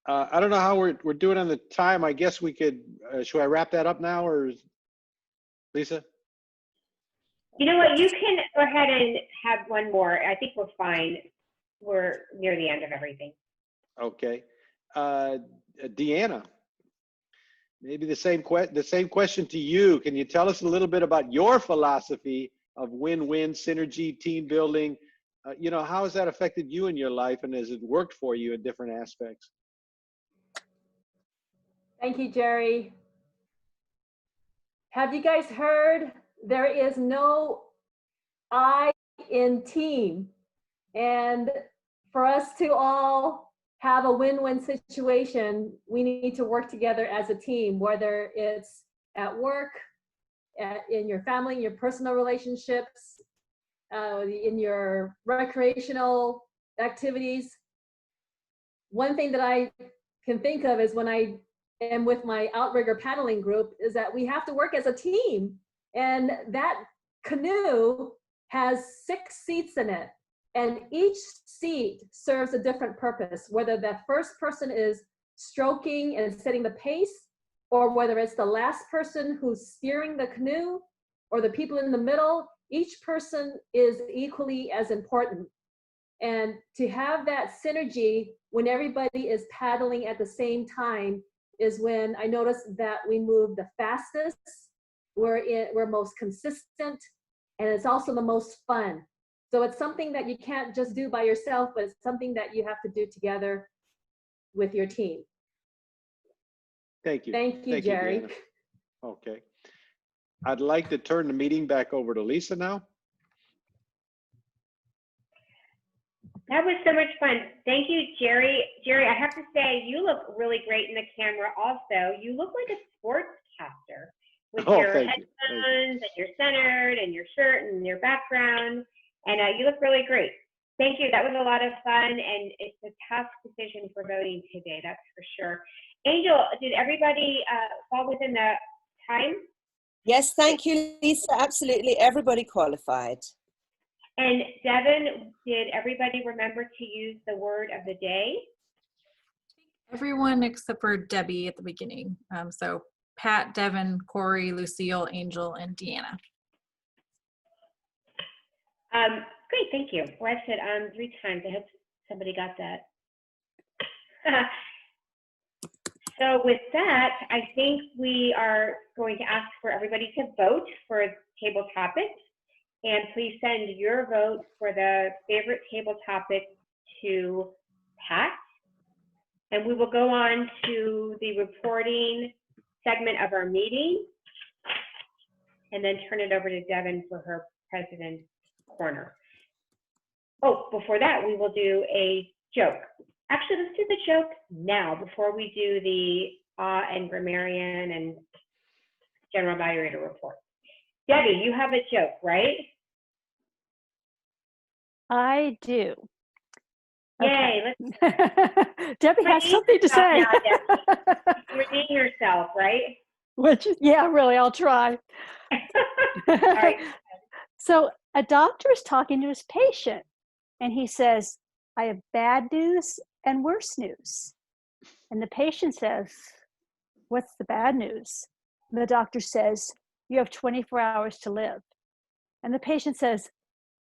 I don't know how we're doing on the time. I guess we could, should I wrap that up now, or Lisa? You know what, you can go ahead and have one more. I think we're fine. We're near the end of everything. Okay. Deanna, maybe the same question to you. Can you tell us a little bit about your philosophy of win-win, synergy, team building? You know, how has that affected you in your life, and has it worked for you in different aspects? Thank you, Jerry. Have you guys heard there is no I in team? And for us to all have a win-win situation, we need to work together as a team, whether it's at work, in your family, your personal relationships, in your recreational activities. One thing that I can think of is when I am with my outrigger paddling group, is that we have to work as a team. And that canoe has 6 seats in it. And each seat serves a different purpose, whether that first person is stroking and setting the pace, or whether it's the last person who's steering the canoe, or the people in the middle. Each person is equally as important. And to have that synergy when everybody is paddling at the same time is when I notice that we move the fastest, we're most consistent, and it's also the most fun. So it's something that you can't just do by yourself, but it's something that you have to do together with your team. Thank you. Thank you, Jerry. Deanna. Okay. I'd like to turn the meeting back over to Lisa now. That was so much fun. Thank you, Jerry. Jerry, I have to say, you look really great in the camera also. You look like a sportscaster with your headphones and you're centered and your shirt and your background. And you look really great. Thank you. That was a lot of fun. And it's a tough decision for voting today, that's for sure. Angel, did everybody fall within the time? Yes, thank you, Lisa. Absolutely, everybody qualified. And Devin, did everybody remember to use the word of the day? Everyone except for Debbie at the beginning. So Pat, Devin, Corey, Lucille, Angel, and Deanna. Great, thank you. Well, I've said 3 times. I hope somebody got that. So with that, I think we are going to ask for everybody to vote for table topics. And please send your vote for the favorite table topic to Pat. And we will go on to the reporting segment of our meeting and then turn it over to Devin for her President's Corner. Oh, before that, we will do a joke. Actually, let's do the joke now before we do the and grammarian and general evaluator report. Debbie, you have a joke, right? I do. Yay, okay. Debbie has something to say. Redeem yourself, right? Which, yeah, really, I'll try. All right. So a doctor is talking to his patient and he says, I have bad news and worse news. And the patient says, what's the bad news? And the doctor says, you have 24 hours to live. And the patient says,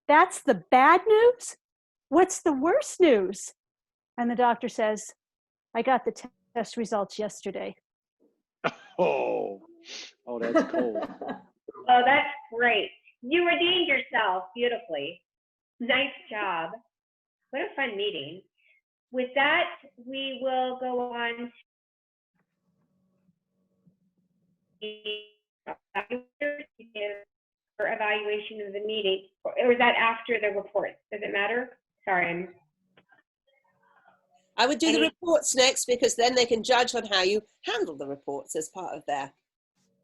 that's the bad news? What's the worst news? And the doctor says, I got the test results yesterday. Oh, that's cold. Oh, that's great. You redeemed yourself beautifully. Nice job. What a fun meeting. With that, we will go on to give for evaluation of the meeting, or is that after the report? Does it matter? Sorry, I would do the reports next because then they can judge on how you handle the reports as part of their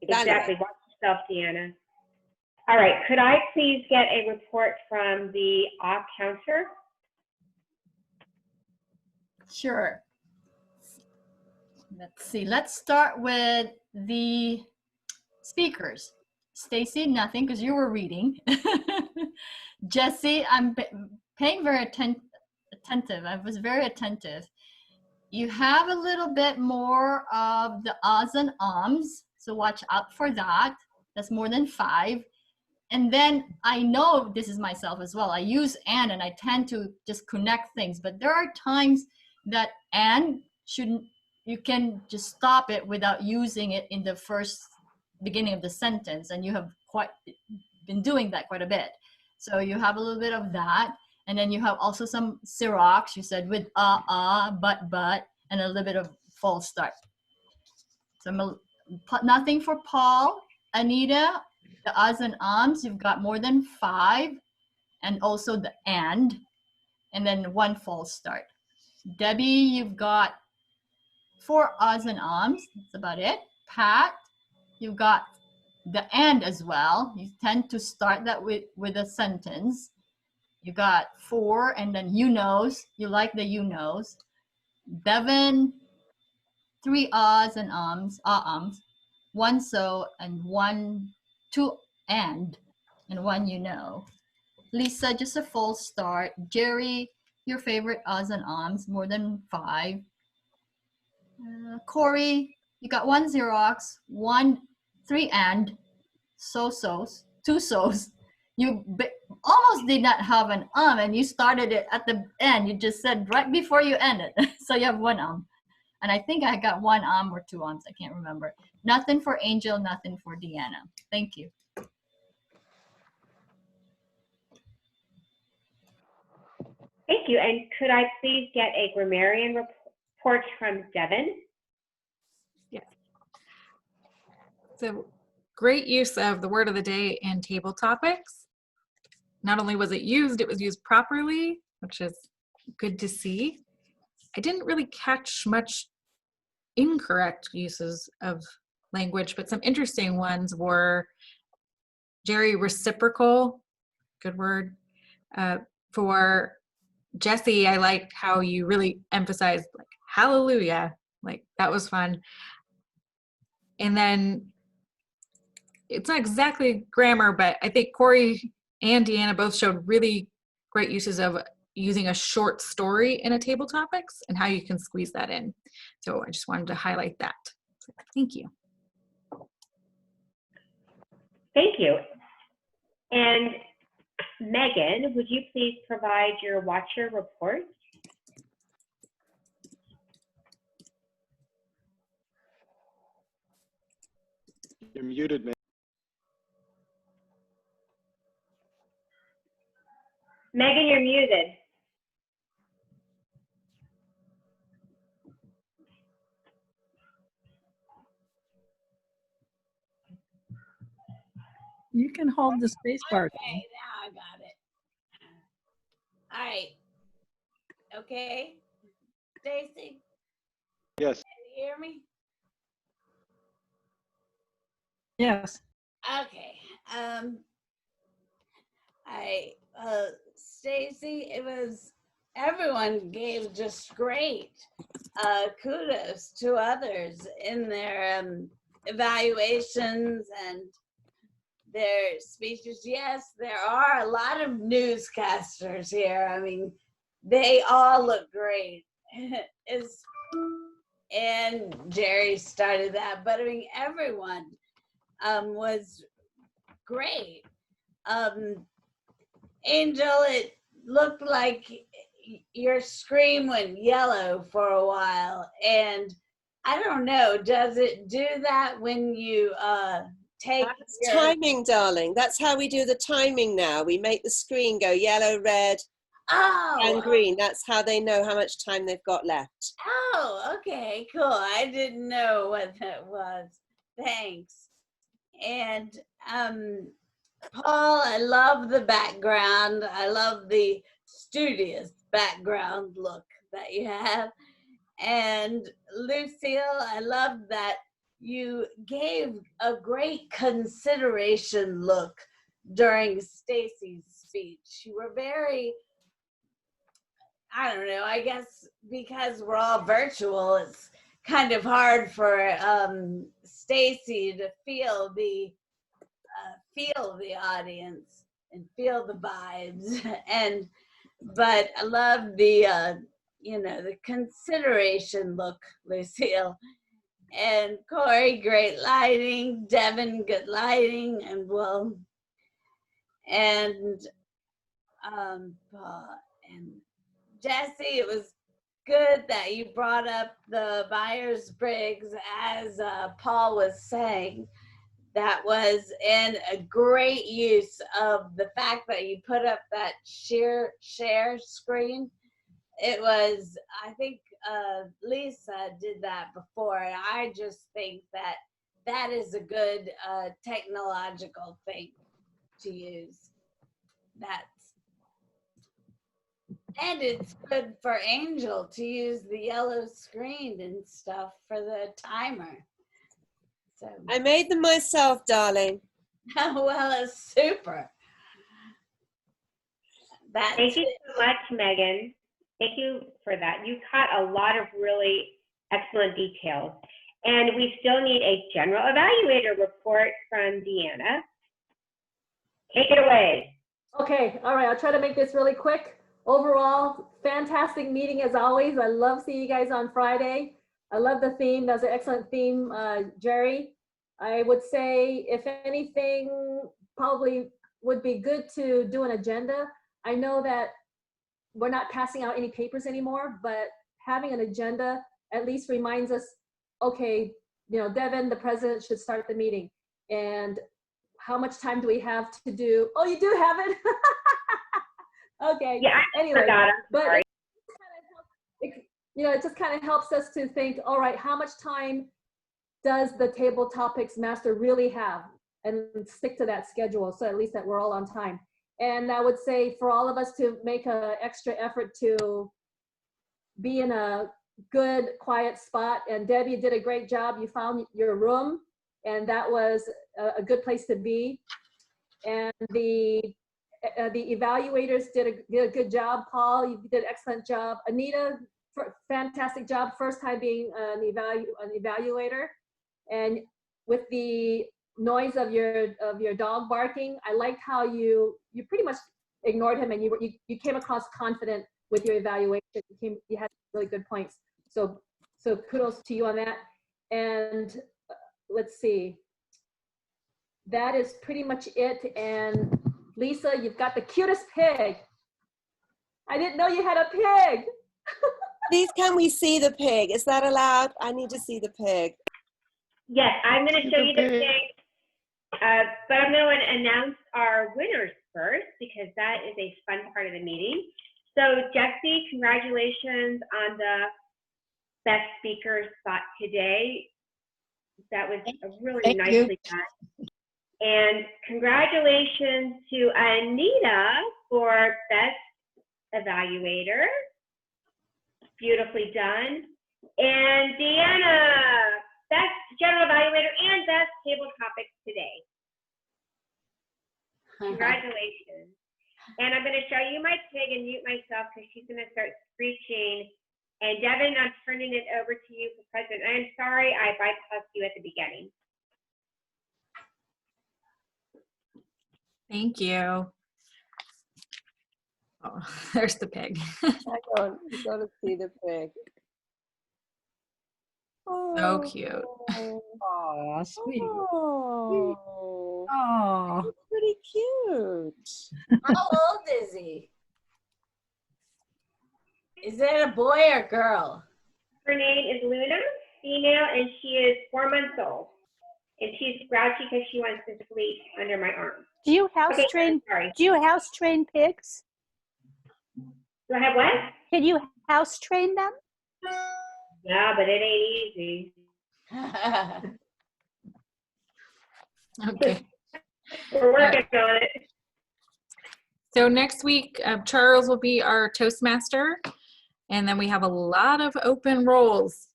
evaluation. Exactly. Watch yourself, Deanna. All right. Could I please get a report from the counselor? Sure. Let's see. Let's start with the speakers. Stacy, nothing because you were reading. Jesse, I'm paying very attentive. I was very attentive. You have a little bit more of the ahs and ums, so watch out for that. That's more than 5. And then I know this is myself as well. I use and I tend to just connect things, but there are times that and shouldn't, you can just stop it without using it in the first beginning of the sentence, and you have been doing that quite a bit. So you have a little bit of that, and then you have also some Xerox, you said with but, and a little bit of false start. So nothing for Paul. Anita, the ahs and ums, you've got more than 5, and also the and then 1 false start. Debbie, you've got 4 ahs and ums. That's about it. Pat, you've got the and as well. You tend to start that with a sentence. You got 4, and then you knows. You like the you knows. Devin, 3 ahs and ums, 1 so, and 2 and 1 you know. Lisa, just a false start. Jerry, your favorite ahs and ums, more than 5. Corey, you got 1 Xerox, 3 and, 2 so's. You almost did not have an and you started it at the end. You just said right before you ended. So you have 1 And I think I got 1 or 2 ums. I can't remember. Nothing for Angel, nothing for Deanna. Thank you. Thank you. And could I please get a grammarian report from Devin? Yes. So great use of the word of the day in table topics. Not only was it was used properly, which is good to see. I didn't really catch much incorrect uses of language, but some interesting ones were Jerry, reciprocal, good word. For Jesse, I like how you really emphasized like hallelujah, like that was fun. And then it's not exactly grammar, but I think Corey and Deanna both showed really great uses of using a short story in a table topics and how you can squeeze that in. So I just wanted to highlight that. So, thank you. Thank you. And Megan, would you please provide your watcher report? You're muted, man. Megan, you're muted. You can hold the space bar. Okay, now I got it. All right. Okay. Stacy, Yes. can you hear me? Yes. Okay. Stacy, everyone gave just great kudos to others in their evaluations and their speeches. Yes, there are a lot of newscasters here. I mean, they all look great. And Jerry started that, but I mean, everyone was great. Angel, it looked like your screen went yellow for a while, and I don't know, does it do that when you take That's timing, darling. That's how we do the timing now. We make the screen go yellow, red, and green. That's how they know how much time they've got left. Oh, okay, cool. I didn't know what that was. Thanks. And Paul, I love the background. I love the studious background look that you have. And Lucille, I love that you gave a great consideration look during Stacy's speech. You were very, I don't know, I guess because we're all virtual, it's kind of hard for Stacy to feel the audience and feel the vibes. But I love the the consideration look, Lucille. And Corey, great lighting. Devin, good lighting. And Paul and Jesse, it was good that you brought up the Myers-Briggs, as Paul was saying. That was in a great use of the fact that you put up that share screen. It was, I think Lisa did that before, and I just think that that is a good technological thing to use. And it's good for Angel to use the yellow screen and stuff for the timer. So. I made them myself, darling. Well, it's super. Thank you so much, Megan. Thank you for that. You caught a lot of really excellent details. And we still need a general evaluator report from Deanna. Take it away. Okay, all right, I'll try to make this really quick. Overall, fantastic meeting as always. I love seeing you guys on Friday. I love the theme. That was an excellent theme, Jerry. I would say, if anything, probably would be good to do an agenda. I know that we're not passing out any papers anymore, but having an agenda at least reminds us, okay, Devin, the president, should start the meeting. And how much time do we have to do? Oh, you do have it. Okay. Yeah, I Anyway, forgot. I'm but sorry. it just kind of helps us to think, all right, how much time does the table topics master really have, and stick to that schedule, so at least that we're all on time. And I would say for all of us to make an extra effort to be in a good quiet spot. And Debbie did a great job. You found your room, and that was a good place to be. And the evaluators did a good job. Paul, you did an excellent job. Anita, fantastic job, first time being an evaluator. And with the noise of your dog barking, I liked how you pretty much ignored him, and you came across confident with your evaluation. You had really good points. So kudos to you on that. And let's see, that is pretty much it. And Lisa, you've got the cutest pig. I didn't know you had a pig. Please, can we see the pig? Is that allowed? I need to see the pig. Yes, I'm going to show you the pig, but I'm going to announce our winners first, because that is a fun part of the meeting. So Jesse, congratulations on the best speaker spot today. That was really nicely done. And congratulations to Anita for best evaluator. Beautifully done. And Deanna, best general evaluator and best table topics today. Congratulations. And I'm going to show you my pig and mute myself because she's going to start screeching. And Devin, I'm turning it over to you for president. I'm sorry I bypassed you at the beginning. Thank you. Oh, there's the pig. Hang on, you got to see the pig. So cute. Oh, sweet. Oh, Oh, pretty cute. How old is he? Is it a boy or girl? Her name is Luna, female, and she is 4 months old. And she's grouchy because she wants to sleep under my arm. Do you house Okay, train? sorry. Do you house train pigs? Do I have what? Can you house train them? Yeah, but it ain't easy. Okay. We're working on it. So next week, Charles will be our Toastmaster. And then we have a lot of open roles.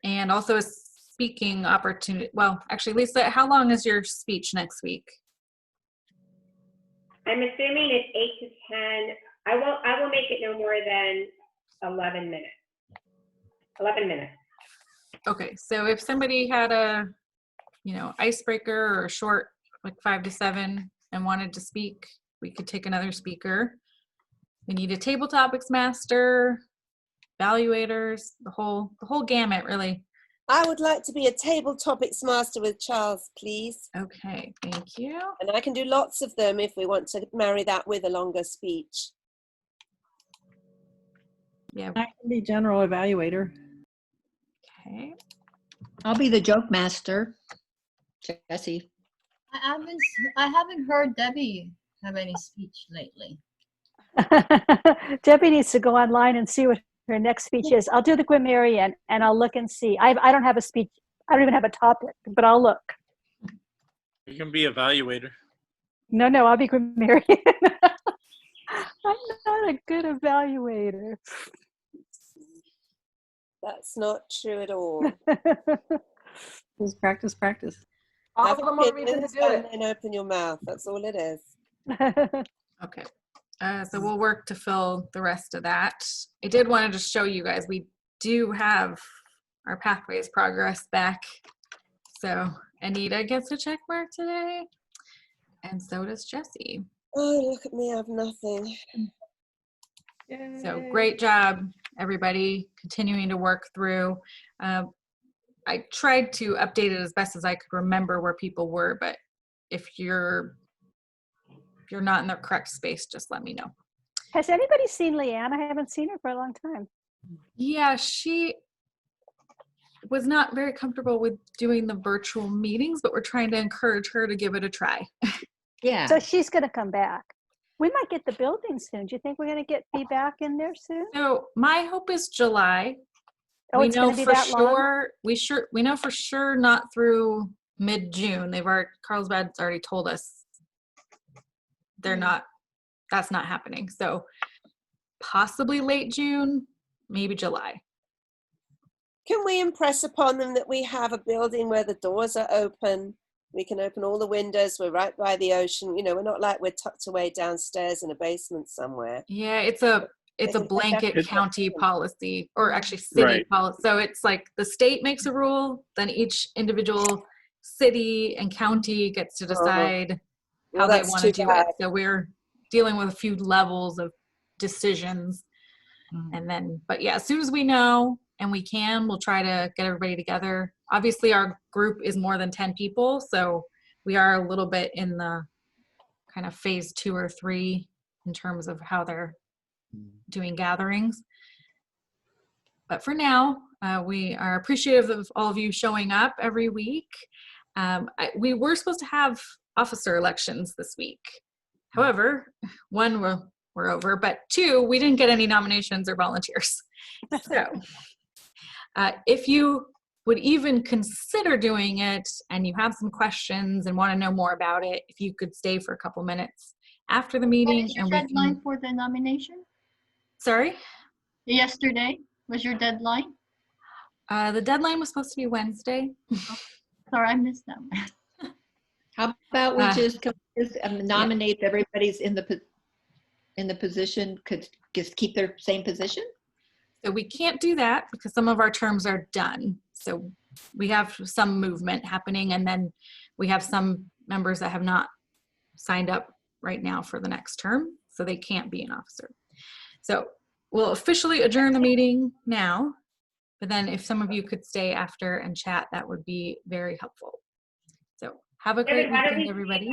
And also a speaking opportunity. Well, actually, Lisa, how long is your speech next week? I'm assuming it's 8 to 10. I will make it no more than 11 minutes. 11 minutes. Okay, so if somebody had a, icebreaker or a short, like 5 to 7, and wanted to speak, we could take another speaker. We need a table topics master, evaluators, the whole gamut, really. I would like to be a table topics master with Charles, please. Okay, thank you. And I can do lots of them if we want to marry that with a longer speech. Yeah. I can be general evaluator. Okay. I'll be the joke master. Jesse. I haven't heard Debbie have any speech lately. Debbie needs to go online and see what her next speech is. I'll do the grammarian and I'll look and see. I don't have a speech. I don't even have a topic, but I'll look. You can be evaluator. No, I'll be grammarian. I'm not a good evaluator. That's not true at all. Just practice. All Have the more reason to opinions do it. and then open your mouth. That's all it is. Okay. So we'll work to fill the rest of that. I did want to just show you guys, we do have our Pathways progress back. So Anita gets a check mark today, and so does Jesse. Oh, look at me, I have nothing. Yay. So great job, everybody, continuing to work through. I tried to update it as best as I could remember where people were, but if you're not in the correct space, just let me know. Has anybody seen Leanne? I haven't seen her for a long time. Yeah, she was not very comfortable with doing the virtual meetings, but we're trying to encourage her to give it a try. Yeah. So she's going to come back. We might get the building soon. Do you think we're going to get feedback in there soon? So my hope is July. Oh, We it's know going to be for that long? sure. We know for sure not through mid-June. Carlsbad's already told us they're not. That's not happening. So possibly late June, maybe July. Can we impress upon them that we have a building where the doors are open? We can open all the windows. We're right by the ocean. You know, we're not like we're tucked away downstairs in a basement somewhere. Yeah, it's a blanket county policy, or actually city policy. So it's like the state makes a rule, then each individual city and county gets to decide how they want to do it. So we're dealing with a few levels of decisions. And then, but yeah, as soon as we know and we can, we'll try to get everybody together. Obviously our group is more than 10 people, so we are a little bit in the kind of phase 2 or 3 in terms of how they're doing gatherings. But for now, we are appreciative of all of you showing up every week. We were supposed to have officer elections this week. However, 1, we're over, but 2, we didn't get any nominations or volunteers. So if you would even consider doing it and you have some questions and want to know more about it, if you could stay for a couple minutes after the meeting. When is your deadline for the nomination? Sorry? Yesterday was your deadline? The deadline was supposed to be Wednesday. Sorry, I missed that. How about we just nominate everybody's in the position, could just keep their same position? So we can't do that because some of our terms are done. So we have some movement happening, and then we have some members that have not signed up right now for the next term, so they can't be an officer. So we'll officially adjourn the meeting now, but then if some of you could stay after and chat, that would be very helpful. So have a great weekend, everybody.